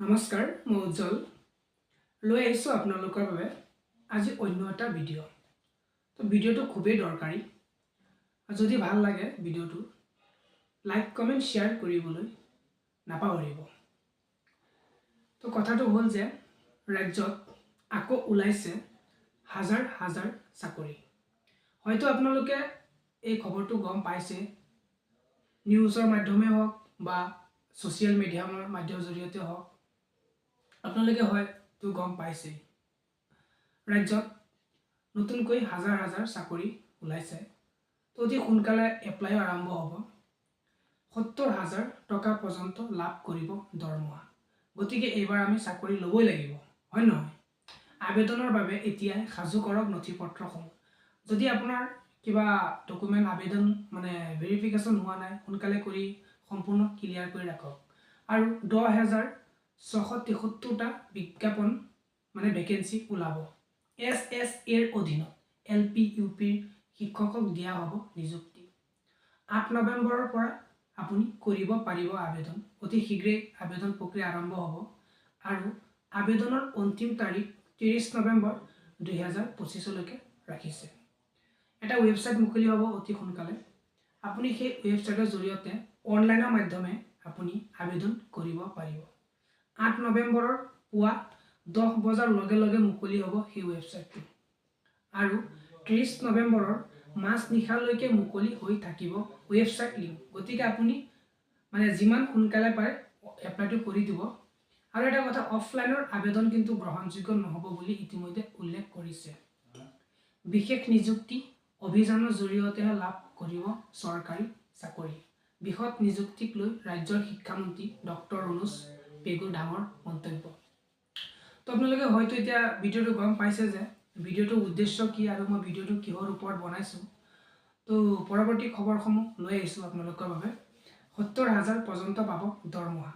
নমস্কাৰ, মই উজ্জ্বল লৈ আহিছোঁ আপোনালোকৰ বাবে আজি অন্য এটা ভিডিঅ'। তো ভিডিঅ'টো খুবেই দৰকাৰী। যদি ভাল লাগে ভিডিঅ'টো লাইক কমেণ্ট শ্বেয়াৰ কৰিবলৈ নাপাহৰিব। তো কথাটো হ'ল যে ৰাজ্যত আকৌ ওলাইছে হাজাৰ হাজাৰ চাকৰি। হয়তো আপোনালোকে এই খবৰটো গম পাইছে, নিউজৰ মাধ্যমে হওক বা ছ'চিয়েল মিডিয়াৰ মাধ্যমৰ জৰিয়তে হওক, আপোনালোকে হয়তো গম পাইছেই ৰাজ্যত নতুনকৈ হাজাৰ হাজাৰ চাকৰি ওলাইছে। তো অতি সোনকালে এপ্লাইও আৰম্ভ হ'ব। ৭০,০০০ টকা পৰ্যন্ত লাভ কৰিব দৰমহা। গতিকে এইবাৰ আমি চাকৰি ল'বই লাগিব, হয় নহয়? আবেদনৰ বাবে এতিয়াই সাজু কৰক নথিপত্ৰসমূহ। যদি আপোনাৰ কিবা ডকুমেণ্ট আবেদন ভেৰিফিকেশ্যন হোৱা নাই, সোনকালে কৰি সম্পূৰ্ণ ক্লিয়াৰ কৰি ৰাখক। আৰু 10,673টা বিজ্ঞাপন ভেকেঞ্চি ওলাব। SSAৰ অধীনত LP UPৰ শিক্ষকক দিয়া হ'ব নিযুক্তি। 8 নৱেম্বৰৰ পৰা আপুনি কৰিব পাৰিব আবেদন। অতি শীঘ্ৰেই আবেদন প্ৰক্ৰিয়া আৰম্ভ হ'ব আৰু আবেদনৰ অন্তিম তাৰিখ 30 নৱেম্বৰ 2025লৈকে ৰাখিছে। এটা ৱেবছাইট মুকলি হ'ব অতি সোনকালে। আপুনি সেই ৱেবছাইটৰ জৰিয়তে অনলাইনৰ মাধ্যমে আপুনি আবেদন কৰিব পাৰিব। 8 নৱেম্বৰৰ পুৱা 10 বজাৰ লগে লগে মুকলি হ'ব সেই ৱেবছাইটটো আৰু 30 নৱেম্বৰৰ মাজনিশালৈকে মুকলি হৈ থাকিব ৱেবছাইট লিংক। গতিকে আপুনি যিমান সোনকালে পাৰে এপ্লাইটো কৰি দিব। আৰু এটা কথা, অফলাইনৰ আবেদন কিন্তু গ্ৰহণযোগ্য নহ'ব বুলি ইতিমধ্যে উল্লেখ কৰিছে। বিশেষ নিযুক্তি অভিযানৰ জৰিয়তেহে লাভ কৰিব চৰকাৰী চাকৰি। বৃহৎ নিযুক্তিক লৈ ৰাজ্যৰ শিক্ষামন্ত্ৰী ডক্টৰ অনুজ পেগুৰ ডাঙৰ মন্তব্য। তো আপোনালোকে হয়তো এতিয়া ভিডিঅ'টো গম পাইছে যে ভিডিঅ'টোৰ উদ্দেশ্য কি আৰু মই ভিডিঅ'টো কিহৰ ওপৰত বনাইছোঁ। তো পৰৱৰ্তী খবৰসমূহ লৈ আহিছোঁ আপোনালোকৰ বাবে। ৭০,০০০ পৰ্যন্ত পাব দৰমহা।